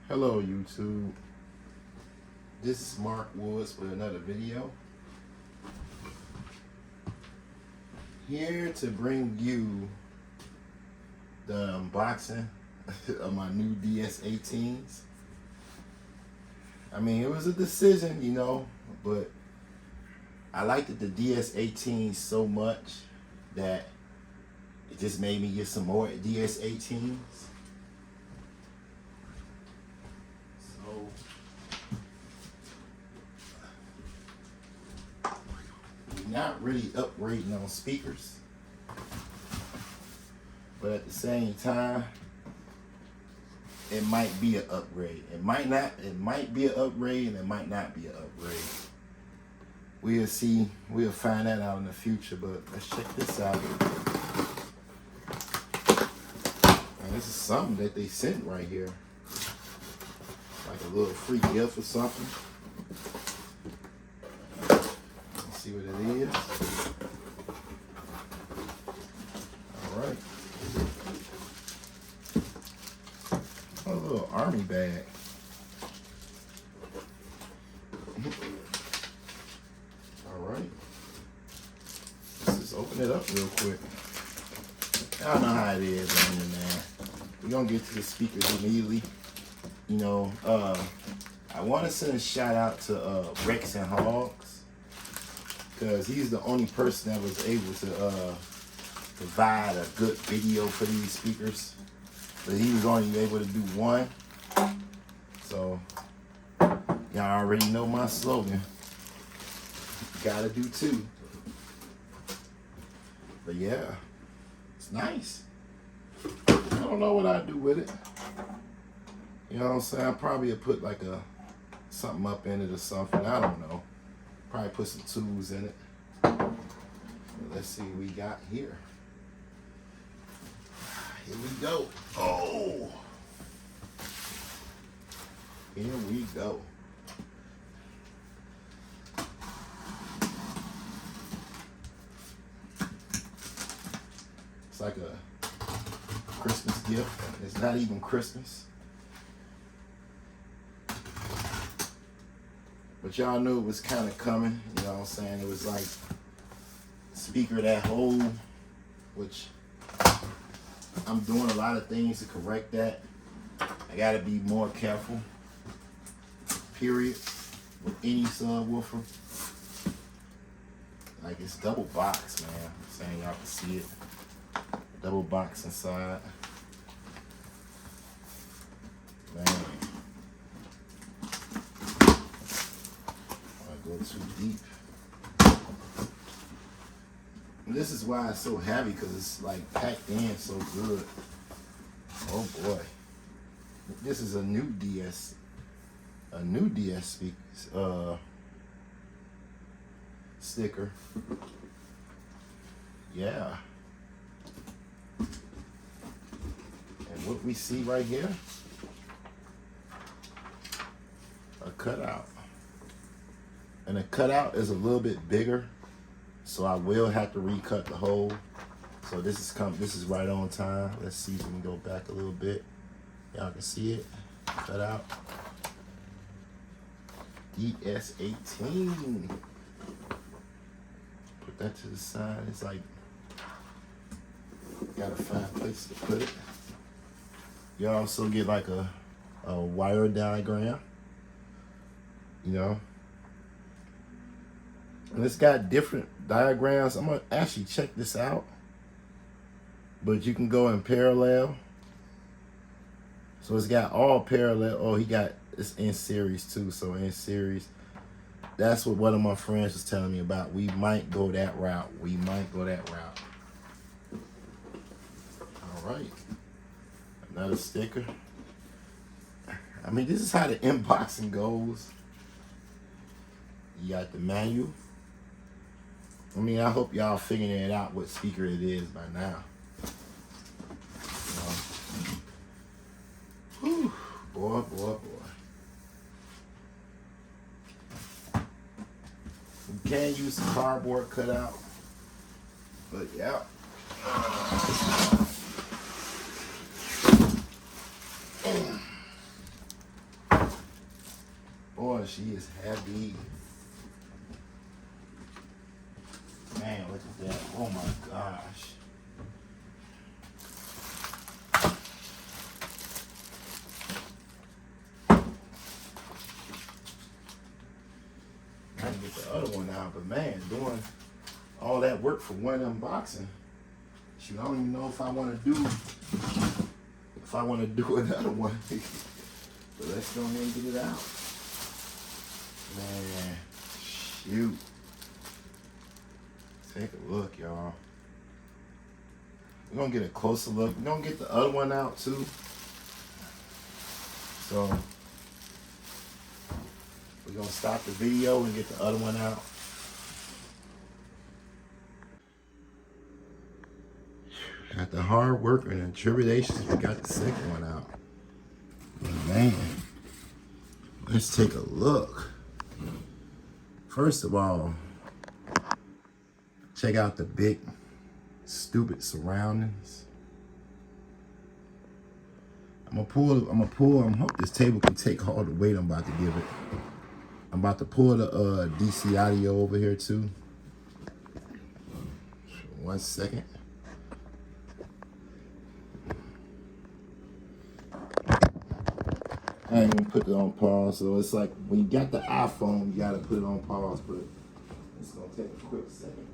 Hello YouTube, this is Mark Woods with another video. Here to bring you the unboxing of my new Ds18s. I mean, it was a decision, you know, but I liked the Ds18s so much that it just made me get some more Ds18s. Not really upgrading on speakers, but at the same time it might be an upgrade. It might be an upgrade, and it might not be an upgrade. We'll see. We'll find that out in the future, but let's check this out. And this is something that they sent right here, like a little free gift or something. See what it is. All right. A little army bag. All right. Let's just open it up real quick. I don't know how it is on there, man. We're gonna get to the speakers immediately. You know, I want to send a shout out to Rex and Hogz, because he's the only person that was able to provide a good video for these speakers, but he was only able to do one. So y'all already know my slogan, gotta do two. But yeah, it's nice. I don't know what I'd do with it. You know what I'm saying? I probably would put like something up in it or something. I don't know. Probably put some tools in it. Let's see what we got here. Here we go. Oh! Here we go. It's like a Christmas gift. It's not even Christmas. But y'all knew it was kind of coming, you know what I'm saying? It was like speaker that hole, which I'm doing a lot of things to correct that. I gotta be more careful, period, with any subwoofer. Like, it's double box, man. I'm saying y'all can see it. Double box inside. Man. Go too deep. This is why it's so heavy, because it's like packed in so good. Oh boy, this is a new DS sticker. Yeah, and what we see right here, a cutout. And the cutout is a little bit bigger, so I will have to recut the hole. So this is right on time. Let's see if we can go back a little bit. Y'all can see it. Cut out. Ds18. Put that to the side. It's like, gotta find a place to put it. You also get like a wire diagram. You know. And it's got different diagrams. I'm gonna actually check this out. But you can go in parallel. So it's got all parallel. Oh, it's in series too. So in series. That's what one of my friends was telling me about. We might go that route. All right. Another sticker. I mean, this is how the unboxing goes. You got the manual. I mean, I hope y'all figuring it out what speaker it is by now. Whew, boy. You can use some cardboard cutout, but yeah. boy, she is heavy. Man, look at that. Oh my gosh. I can get the other one out, but man, doing all that work for one unboxing. Shoot, I don't even know if I want to do another one. But let's go ahead and get it out. Man, shoot. Take a look, y'all. We're gonna get a closer look. We're gonna get the other one out too. So we're gonna stop the video and get the other one out. After hard work and tribulations, we got the second one out. Man, let's take a look. First of all, check out the big, stupid surroundings. I'm gonna pull, I hope this table can take all the weight I'm about to give it. I'm about to pull the DC audio over here too. 1 second. I ain't gonna put it on pause, so it's like when you got the iPhone, you gotta put it on pause, but it's gonna take a quick second.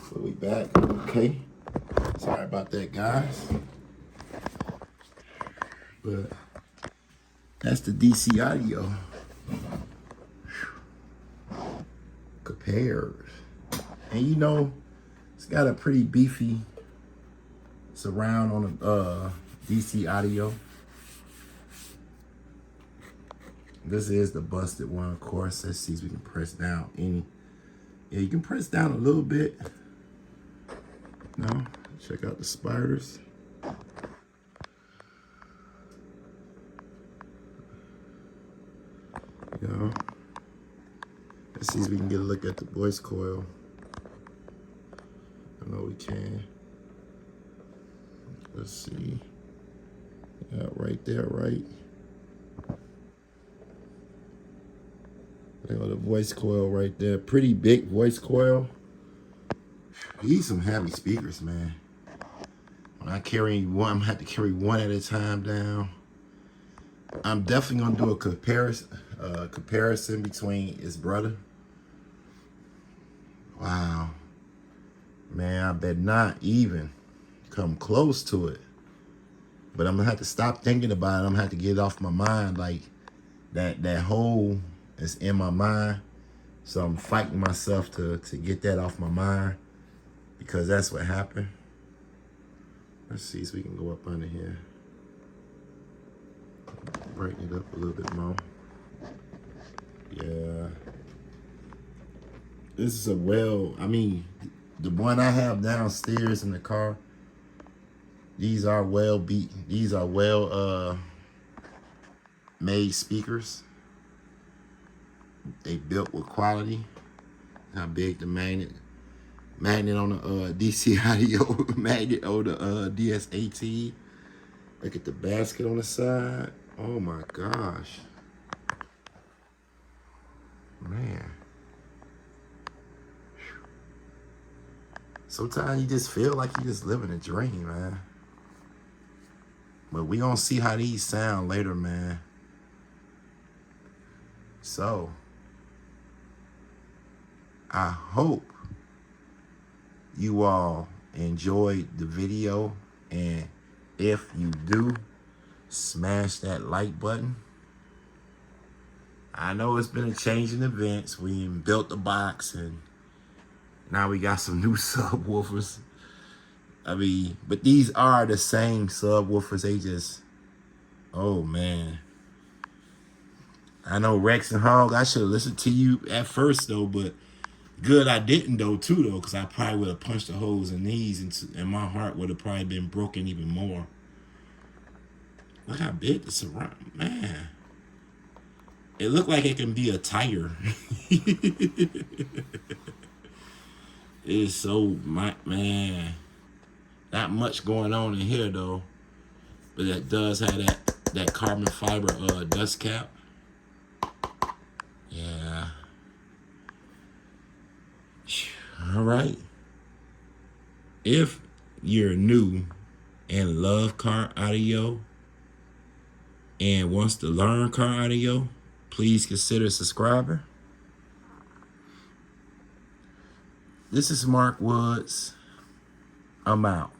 So we back, okay. Sorry about that, guys. But that's the DC audio. Compared. And you know, it's got a pretty beefy surround on the DC audio. This is the busted one, of course. Let's see if we can press down any. Yeah, you can press down a little bit. No, check out the spiders. You know, let's see if we can get a look at the voice coil. I know we can. Let's see. Yeah, right there, right? There go the voice coil right there. Pretty big voice coil. These some heavy speakers, man. When I carry one, I'm gonna have to carry one at a time down. I'm definitely gonna do a comparison between his brother. Wow. Man, I bet not even come close to it. But I'm gonna have to stop thinking about it. I'm gonna have to get it off my mind. Like that hole is in my mind. So I'm fighting myself to get that off my mind, because that's what happened. Let's see if we can go up under here. Brighten it up a little bit more. Yeah. This is a the one I have downstairs in the car, these are well made speakers. They built with quality. How big the magnet on the DC audio, magnet on the Ds18. Look at the basket on the side. Oh my gosh. Man. Sometimes you just feel like you just living a dream, man. But we gonna see how these sound later, man. So, I hope you all enjoyed the video, and if you do, smash that like button. I know it's been a change in events. We built the box and now we got some new subwoofers. But these are the same subwoofers. They just, oh man. I know Rex and Hog, I should have listened to you at first though, but good I didn't though too though, because I probably would have punched the holes in these and my heart would have probably been broken even more. Look how big the surround, man. It looked like it can be a tire. is so, man, not much going on in here though, but that does have that carbon fiber dust cap. Yeah. All right. If you're new and love car audio and wants to learn car audio, please consider subscribing. This is Mark Woods. I'm out.